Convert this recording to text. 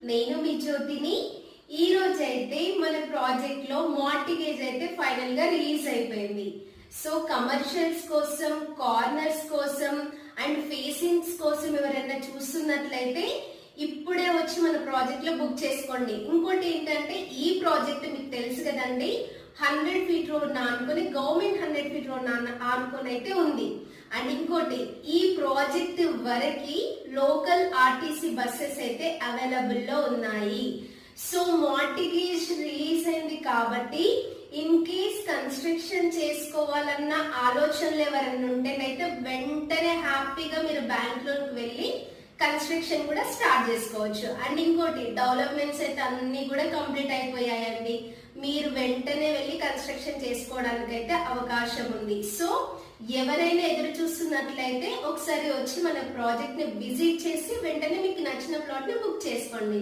నేను మీ జ్యోతిని. ఈ రోజు అయితే మన ప్రాజెక్ట్ లో మార్టిగేజ్ అయితే ఫైనల్ గా రిలీజ్ అయిపోయింది. సో కమర్షియల్స్ కోసం, కార్నర్స్ కోసం అండ్ ఫేసింగ్స్ కోసం ఎవరైనా చూస్తున్నట్లయితే ఇప్పుడే వచ్చి మన ప్రాజెక్ట్ లో బుక్ చేసుకోండి. ఇంకోటి ఏంటంటే ఈ ప్రాజెక్ట్ మీకు తెలుసు కదండి, 100 ఫీట్ రోడ్ ఆనుకొని గవర్నమెంట్ 100 ఫీట్ రోడ్ ఆనుకొని అయితే ఉంది. అండ్ ఇంకోటి ఈ ప్రాజెక్ట్ వరకు లోకల్ ఆర్టీసీ బస్సెస్ అయితే అవైలబుల్ లో ఉన్నాయి. సో మార్టిగేజ్ రిలీజ్ అయింది కాబట్టి ఇన్ కేస్ కన్స్ట్రక్షన్ చేసుకోవాలన్న ఆలోచనలు ఎవరైనా ఉంటేనైతే వెంటనే హ్యాపీగా మీరు బ్యాంక్ లోకి వెళ్ళి కన్స్ట్రక్షన్ కూడా స్టార్ట్ చేసుకోవచ్చు. అండ్ ఇంకోటి డెవలప్మెంట్స్ అయితే అన్ని కూడా కంప్లీట్ అయిపోయాయండి. మీరు వెంటనే వెళ్ళి కన్స్ట్రక్షన్ చేసుకోవడానికి అయితే అవకాశం ఉంది. సో ఎవరైనా ఎదురు చూస్తున్నట్లయితే ఒకసారి వచ్చి మన ప్రాజెక్ట్ ని విజిట్ చేసి వెంటనే మీకు నచ్చిన ప్లాట్ ని బుక్ చేసుకోండి.